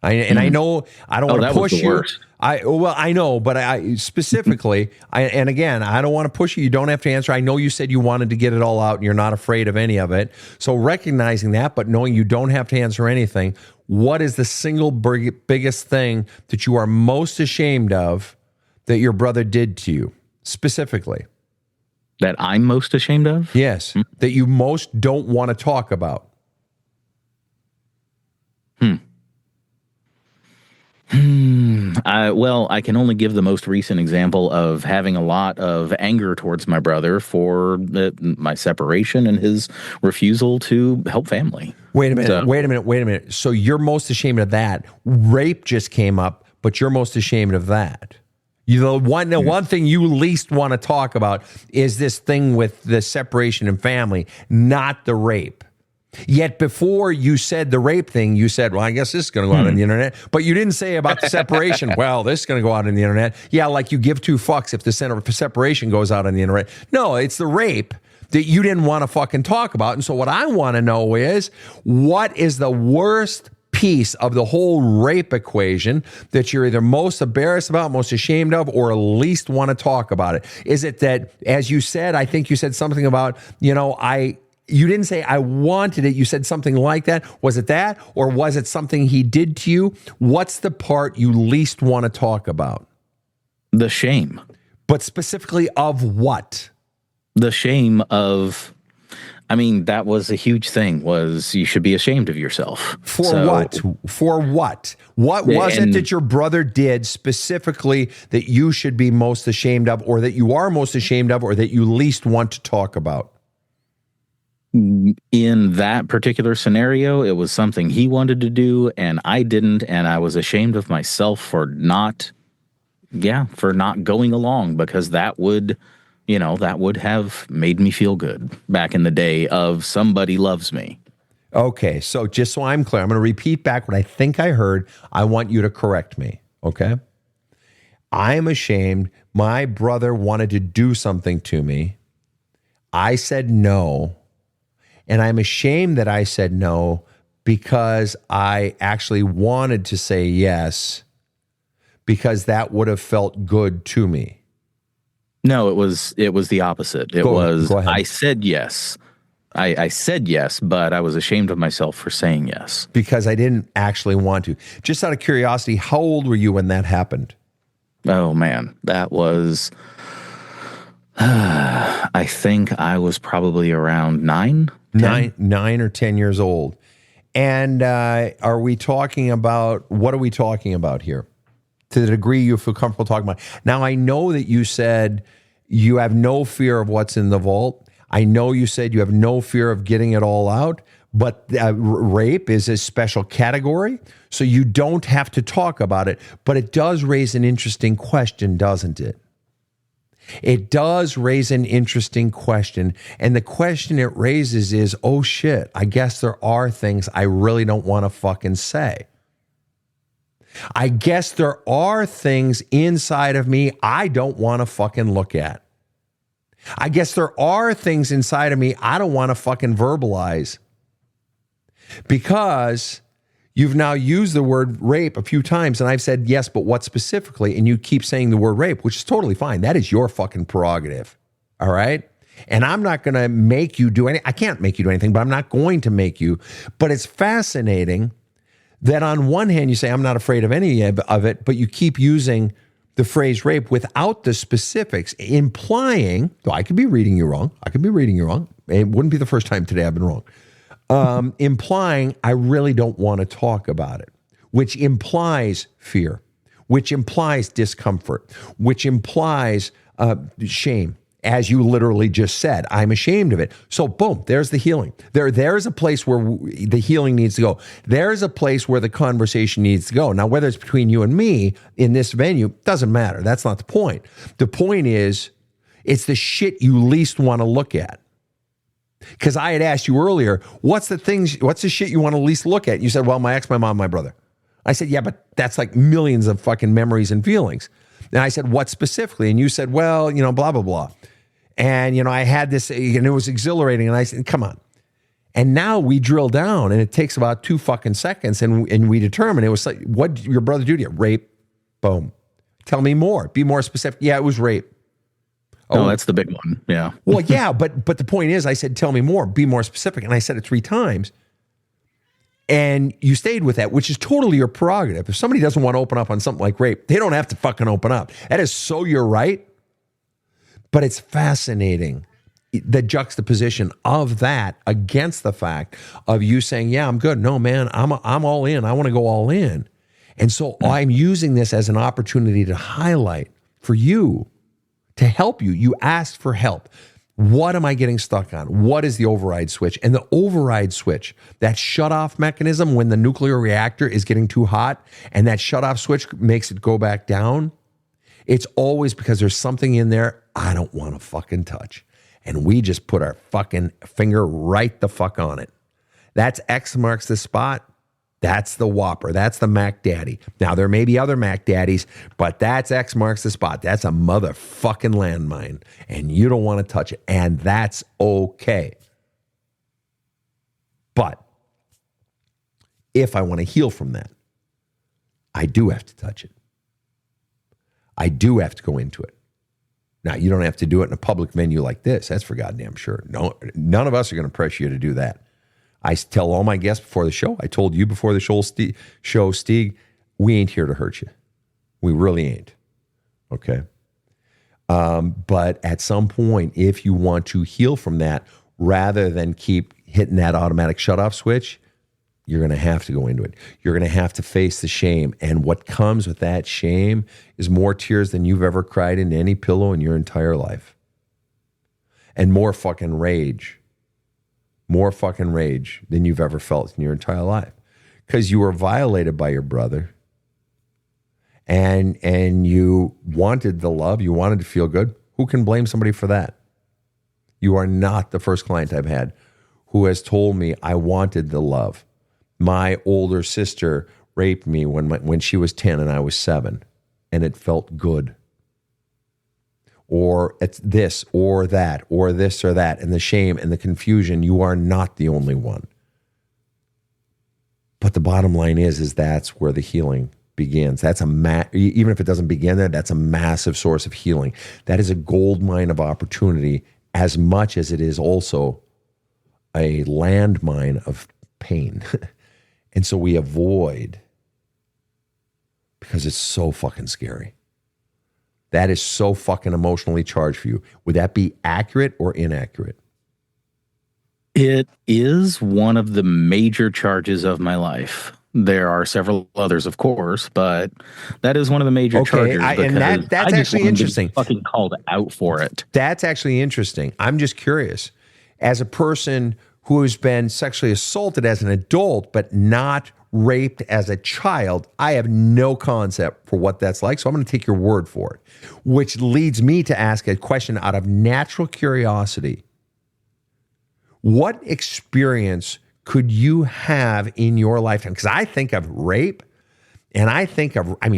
I know I don't want to push you. Worst. I know, but I specifically, and again, I don't want to push you. You don't have to answer. I know you said you wanted to get it all out and you're not afraid of any of it. So recognizing that, but knowing you don't have to answer anything, what is the single biggest thing that you are most ashamed of that your brother did to you specifically? That I'm most ashamed of? Yes. That you most don't want to talk about. Well, I can only give the most recent example of having a lot of anger towards my brother for my separation and his refusal to help family. Wait a minute. So you're most ashamed of that. Rape just came up, but you're most ashamed of that. The one thing you least want to talk about is this thing with the separation and family, not the rape. Yet before you said the rape thing, you said, well, I guess this is going to go out on the internet. But you didn't say about the separation, well, this is going to go out on the internet. Yeah, like you give two fucks if the separation goes out on the internet. No, it's the rape that you didn't want to fucking talk about. And so what I want to know is, what is the worst piece of the whole rape equation that you're either most embarrassed about, most ashamed of, or least want to talk about it? Is it that, as you said, I think you said something about, you didn't say I wanted it. You said something like that. Was it that? Or was it something he did to you? What's the part you least want to talk about? The shame. But specifically of what? The shame of, that was a huge thing, was you should be ashamed of yourself. What? For what? What was it that your brother did specifically that you should be most ashamed of, or that you are most ashamed of, or that you least want to talk about? In that particular scenario, it was something he wanted to do and I didn't, and I was ashamed of myself for not going along, because that would have made me feel good back in the day of somebody loves me. Okay, so just so I'm clear, I'm going to repeat back what I think I heard. I want you to correct me, okay? I'm ashamed. My brother wanted to do something to me. I said no. And I'm ashamed that I said no, because I actually wanted to say yes, because that would have felt good to me. No, it was the opposite. Go ahead. I said yes. I said yes, but I was ashamed of myself for saying yes. Because I didn't actually want to. Just out of curiosity, how old were you when that happened? Oh, man. That was, I think I was probably around 9. 9 or 10 years old. And what are we talking about here? To the degree you feel comfortable talking about. Now, I know that you said you have no fear of what's in the vault. I know you said you have no fear of getting it all out, but rape is a special category, so you don't have to talk about it. But it does raise an interesting question, doesn't it? It does raise an interesting question. And the question it raises is, oh shit, I guess there are things I really don't want to fucking say. I guess there are things inside of me I don't want to fucking look at. I guess there are things inside of me I don't want to fucking verbalize. Because you've now used the word rape a few times, and I've said, yes, but what specifically? And you keep saying the word rape, which is totally fine. That is your fucking prerogative. All right? And I'm not going to make you do anything. I can't make you do anything, but I'm not going to make you. But it's fascinating that on one hand you say, I'm not afraid of any of it, but you keep using the phrase rape without the specifics, implying, though I could be reading you wrong. It wouldn't be the first time today I've been wrong. Implying I really don't want to talk about it, which implies fear, which implies discomfort, which implies shame. As you literally just said, I'm ashamed of it. So boom, there's the healing. There's a place where the healing needs to go. There's a place where the conversation needs to go. Now, whether it's between you and me in this venue, doesn't matter. That's not the point. The point is, it's the shit you least want to look at. Because I had asked you earlier, what's the shit you want to least look at? And you said, well, my ex, my mom, my brother. I said, yeah, but that's like millions of fucking memories and feelings. And I said, what specifically? And you said, well, blah, blah, blah. And, I had this, and it was exhilarating. And I said, come on. And now we drill down, and it takes about 2 fucking seconds. And we determine it was like, what did your brother do to you? Rape. Boom. Tell me more. Be more specific. Yeah, it was rape. Oh, that's the big one. Yeah. Well, yeah. But the point is, I said, tell me more. Be more specific. And I said it 3 times. And you stayed with that, which is totally your prerogative. If somebody doesn't want to open up on something like rape, they don't have to fucking open up. That is so your right. But it's fascinating, the juxtaposition of that against the fact of you saying, yeah, I'm good. No, man, I'm all in. I want to go all in. And so I'm using this as an opportunity to highlight for you, to help you. You asked for help. What am I getting stuck on? What is the override switch? And the override switch, that shutoff mechanism when the nuclear reactor is getting too hot and that shutoff switch makes it go back down, it's always because there's something in there I don't want to fucking touch. And we just put our fucking finger right the fuck on it. That's X marks the spot. That's the Whopper. That's the Mac Daddy. Now, there may be other Mac Daddies, but that's X marks the spot. That's a motherfucking landmine. And you don't want to touch it. And that's okay. But if I want to heal from that, I do have to touch it. I do have to go into it. Now, you don't have to do it in a public venue like this. That's for goddamn sure. No, none of us are going to pressure you to do that. I tell all my guests before the show, I told you before the show, Steig, we ain't here to hurt you. We really ain't. Okay? But at some point, if you want to heal from that, rather than keep hitting that automatic shutoff switch, you're going to have to go into it. You're going to have to face the shame. And what comes with that shame is more tears than you've ever cried into any pillow in your entire life. And more fucking rage. More fucking rage than you've ever felt in your entire life. Because you were violated by your brother. And you wanted the love. You wanted to feel good. Who can blame somebody for that? You are not the first client I've had who has told me I wanted the love. My older sister raped me when she was 10 and I was 7, and it felt good. Or it's this or that, or this or that, and the shame and the confusion. You are not the only one. But the bottom line is that's where the healing begins. That's even if it doesn't begin there, that's a massive source of healing. That is a gold mine of opportunity as much as it is also a landmine of pain. And so we avoid because it's so fucking scary. That is so fucking emotionally charged for you. Would that be accurate or inaccurate? It is one of the major charges of my life. There are several others, of course, but that is one of the major charges. And that's actually interesting. Fucking called out for it. That's actually interesting. I'm just curious. As a person who has been sexually assaulted as an adult, but not raped as a child, I have no concept for what that's like. So I'm going to take your word for it, which leads me to ask a question out of natural curiosity. What experience could you have in your lifetime? Because I think of rape, and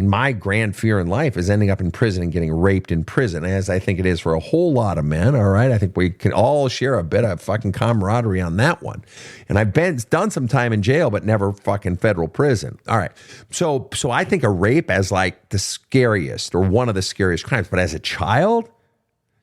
my grand fear in life is ending up in prison and getting raped in prison, as I think it is for a whole lot of men, all right? I think we can all share a bit of fucking camaraderie on that one. And I've done some time in jail, but never fucking federal prison. All right. So I think of rape as like the scariest or one of the scariest crimes, but as a child,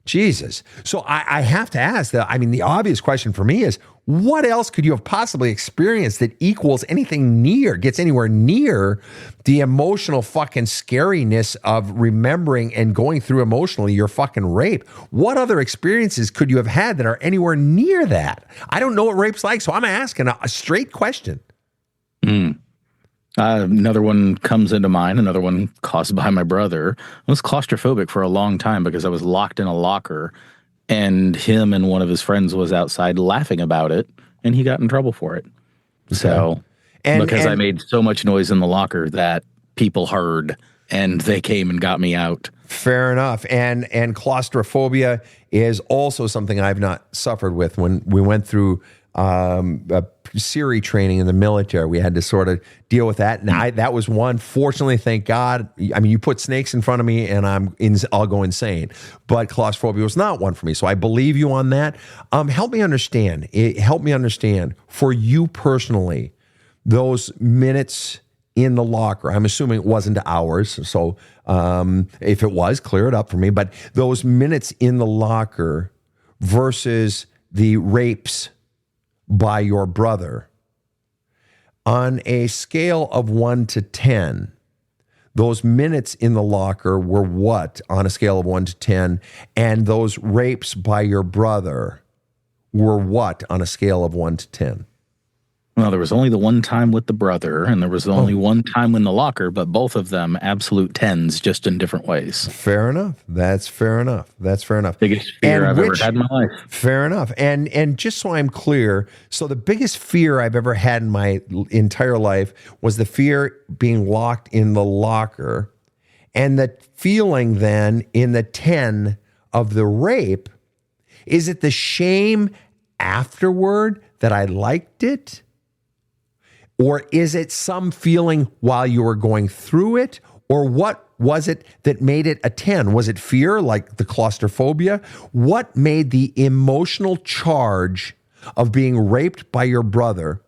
Jesus. So I have to ask, the obvious question for me is, What else could you have possibly experienced that equals gets anywhere near the emotional fucking scariness of remembering and going through emotionally your fucking rape? What other experiences could you have had that are anywhere near that? I don't know what rape's like, so I'm asking a straight question. Another one comes into mind, another one caused by my brother. I was claustrophobic for a long time because I was locked in a locker, and him and one of his friends was outside laughing about it, and he got in trouble for it. Okay. So, because I made so much noise in the locker that people heard, and they came and got me out. Fair enough. And claustrophobia is also something I've not suffered with. When we went through Siri training in the military, we had to sort of deal with that, and that was one. Fortunately, thank God. I mean, you put snakes in front of me, and I'll go insane. But claustrophobia was not one for me, so I believe you on that. Help me understand. For you personally, those minutes in the locker. I'm assuming it wasn't hours, so if it was, clear it up for me. But those minutes in the locker versus the rapes by your brother, on a scale of 1 to 10, those minutes in the locker were what on a scale of 1 to 10, and those rapes by your brother were what on a scale of 1 to 10? Well, there was only the one time with the brother, and there was only one time in the locker, but both of them absolute 10s, just in different ways. Fair enough. That's fair enough. Biggest fear I've ever had in my life. Fair enough. And just so I'm clear, so the biggest fear I've ever had in my entire life was the fear being locked in the locker, and the feeling then in the 10 of the rape. Is it the shame afterward that I liked it? Or is it some feeling while you were going through it? Or what was it that made it a 10? Was it fear, like the claustrophobia? What made the emotional charge of being raped by your brother?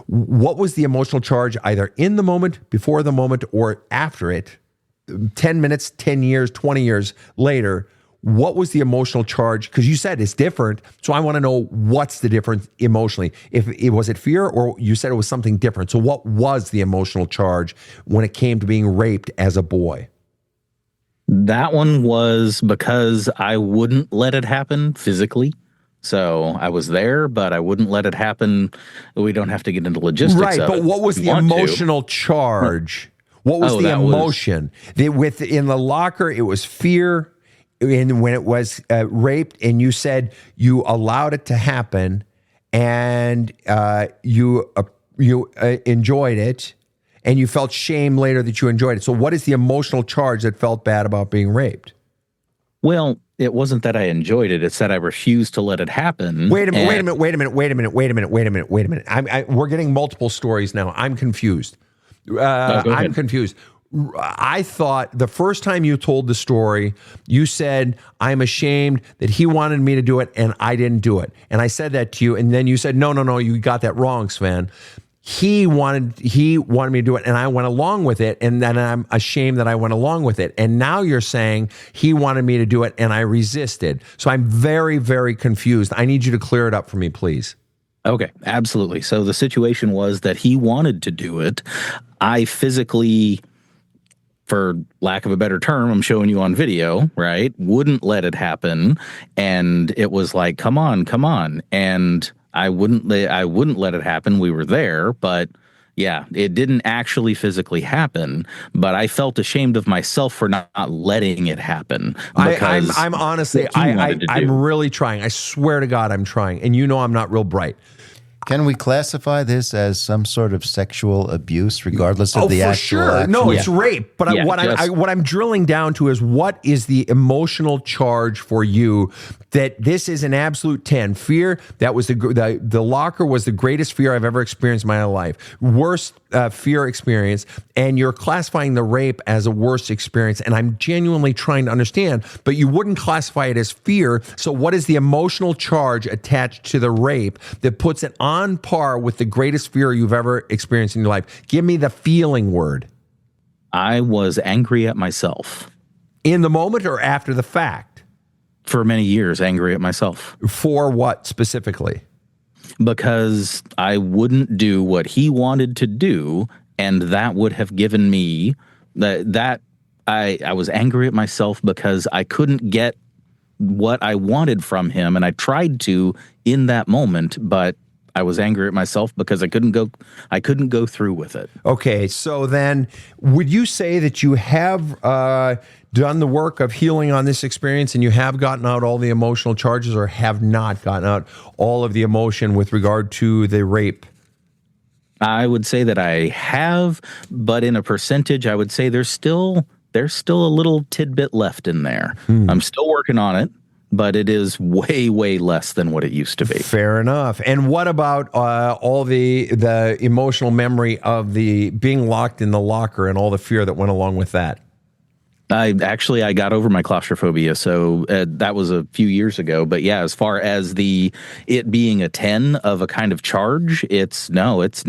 What was the emotional charge either in the moment, before the moment, or after it? 10 minutes, 10 years, 20 years later, what was the emotional charge? Because you said it's different, so I want to know what's the difference emotionally. If it was it fear, or you said it was something different. So what was the emotional charge when it came to being raped as a boy? That one was because I wouldn't let it happen physically. So I was there, but I wouldn't let it happen. We don't have to get into logistics. Right, but what was the emotional charge? What was the emotion? In the locker, it was fear. And when it was raped, and you said you allowed it to happen, and you enjoyed it, and you felt shame later that you enjoyed it. So what is the emotional charge that felt bad about being raped? Well, it wasn't that I enjoyed it. It's that I refused to let it happen. Wait a minute. We're getting multiple stories now. I'm confused. I'm confused. I thought the first time you told the story, you said, I'm ashamed that he wanted me to do it and I didn't do it. And I said that to you. And then you said, no, you got that wrong, Sven. He wanted me to do it and I went along with it. And then I'm ashamed that I went along with it. And now you're saying he wanted me to do it and I resisted. So I'm very, very confused. I need you to clear it up for me, please. Okay, absolutely. So the situation was that he wanted to do it. I physically, for lack of a better term, I'm showing you on video, right? Wouldn't let it happen. And it was like, come on. And I wouldn't let it happen. We were there, but yeah, it didn't actually physically happen, but I felt ashamed of myself for not letting it happen. I'm honestly, I'm really trying. I swear to God, I'm trying. And you know, I'm not real bright. Can we classify this as some sort of sexual abuse, regardless of the actual action? No, it's rape. But what I'm drilling down to is, what is the emotional charge for you that this is an absolute 10? Fear, that was the locker was the greatest fear I've ever experienced in my life. Worst fear experience. And you're classifying the rape as a worst experience. And I'm genuinely trying to understand, but you wouldn't classify it as fear. So what is the emotional charge attached to the rape that puts it on par with the greatest fear you've ever experienced in your life? Give me the feeling word. I was angry at myself. In the moment or after the fact? For many years, angry at myself. For what specifically? because I wouldn't do what he wanted to do, and that would have given me that I was angry at myself because I couldn't get what I wanted from him, and I tried to in that moment, but I was angry at myself because I couldn't go through with it. Okay, so then would you say that you have done the work of healing on this experience, and you have gotten out all the emotional charges, or have not gotten out all of the emotion with regard to the rape? I would say that I have, but in a percentage, I would say there's still a little tidbit left in there. I'm still working on it, but it is way, way less than what it used to be. Fair enough. And what about all the emotional memory of the being locked in the locker and all the fear that went along with that? I got over my claustrophobia, so that was a few years ago. But yeah, as far as it being a 10 of a kind of charge, it's now it's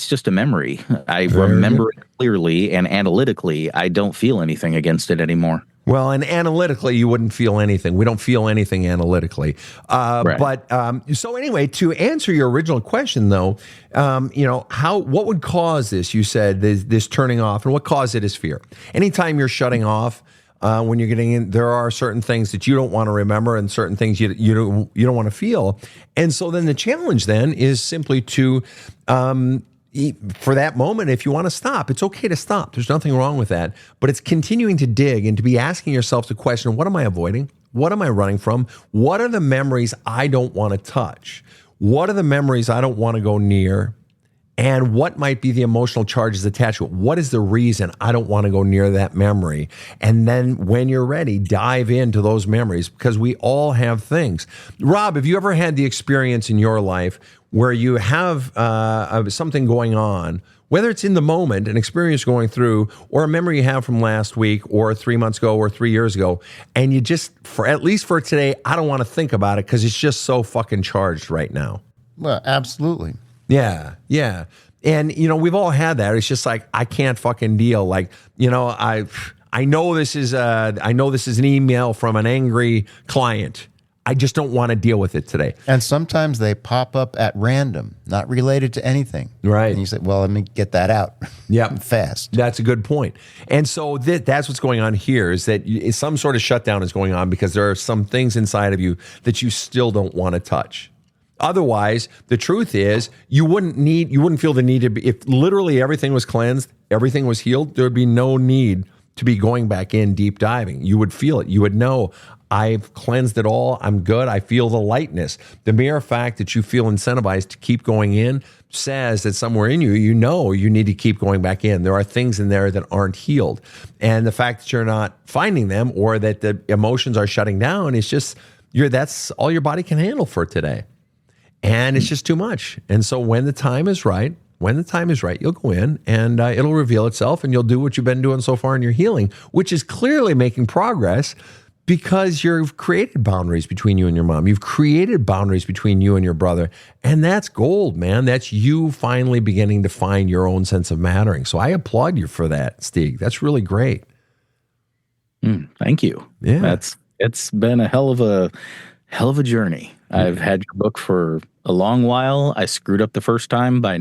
just a memory. I remember it clearly, and analytically, I don't feel anything against it anymore. Well, and analytically, you wouldn't feel anything. We don't feel anything analytically. Right. But so anyway, to answer your original question, though, what would cause this? You said this turning off, and what caused it is fear. Anytime you're shutting off, when you're getting in, there are certain things that you don't want to remember, and certain things you don't want to feel. And so then the challenge then is simply to for that moment, if you want to stop, it's okay to stop. There's nothing wrong with that. But it's continuing to dig and to be asking yourself the question, what am I avoiding? What am I running from? What are the memories I don't want to touch? What are the memories I don't want to go near? And what might be the emotional charges attached to it? What is the reason I don't want to go near that memory? And then when you're ready, dive into those memories, because we all have things. Rob, have you ever had the experience in your life where you have something going on, whether it's in the moment, an experience going through, or a memory you have from last week or 3 months ago or 3 years ago, and you just, at least for today, I don't want to think about it because it's just so fucking charged right now? Well, absolutely. Yeah. And, we've all had that. It's just like, I can't fucking deal. Like, I know this is an email from an angry client. I just don't want to deal with it today. And sometimes they pop up at random, not related to anything. Right. And you say, well, let me get that out fast. That's a good point. And so that's what's going on here, is that some sort of shutdown is going on because there are some things inside of you that you still don't want to touch. Otherwise, the truth is you wouldn't feel the need to be, if literally everything was cleansed, everything was healed, there would be no need to be going back in deep diving. You would feel it. You would know, I've cleansed it all. I'm good. I feel the lightness. The mere fact that you feel incentivized to keep going in says that somewhere in you, you need to keep going back in. There are things in there that aren't healed. And the fact that you're not finding them, or that the emotions are shutting down, is just, that's all your body can handle for today. And it's just too much. And so when the time is right, you'll go in and it'll reveal itself, and you'll do what you've been doing so far in your healing, which is clearly making progress, because you've created boundaries between you and your mom. You've created boundaries between you and your brother. And that's gold, man. That's you finally beginning to find your own sense of mattering. So I applaud you for that, Steig. That's really great. Thank you. Yeah. It's been a hell of a journey. I've had your book for a long while. I screwed up the first time by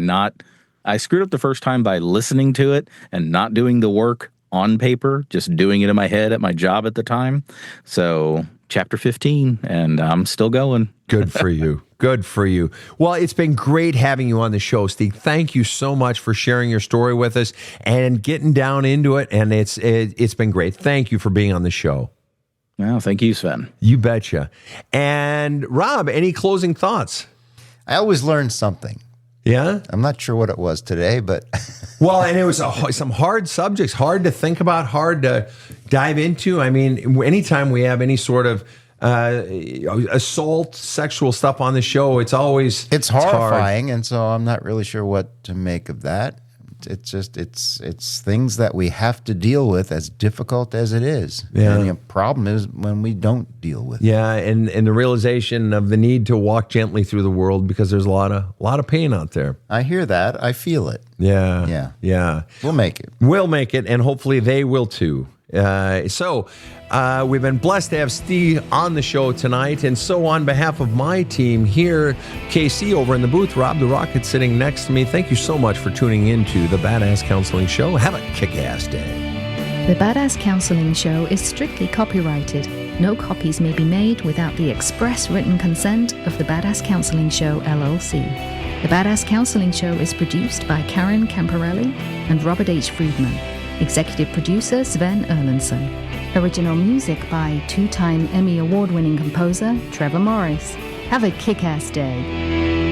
listening to it and not doing the work on paper, just doing it in my head at my job at the time. So chapter 15, and I'm still going. Good for you. Good for you. Well, it's been great having you on the show, Steig. Thank you so much for sharing your story with us and getting down into it. And it's been great. Thank you for being on the show. Well, thank you, Sven. You betcha. And Rob, any closing thoughts? I always learn something. Yeah? I'm not sure what it was today, but... Well, and it was some hard subjects, hard to think about, hard to dive into. I mean, anytime we have any sort of assault, sexual stuff on the show, it's always... It's horrifying, and so I'm not really sure what to make of that. It's things that we have to deal with, as difficult as it is. Yeah. And the problem is when we don't deal with it. Yeah, and the realization of the need to walk gently through the world, because there's a lot of pain out there. I hear that. I feel it. Yeah. We'll make it. We'll make it, and hopefully they will too. We've been blessed to have Steve on the show tonight. And so on behalf of my team here, KC over in the booth, Rob the Rocket sitting next to me, thank you so much for tuning into the Badass Counseling Show. Have a kick-ass day. The Badass Counseling Show is strictly copyrighted. No copies may be made without the express written consent of the Badass Counseling Show, LLC. The Badass Counseling Show is produced by Karen Camparelli and Robert H. Friedman. Executive producer Sven Erlandson. Original music by two-time Emmy Award-winning composer Trevor Morris. Have a kick-ass day.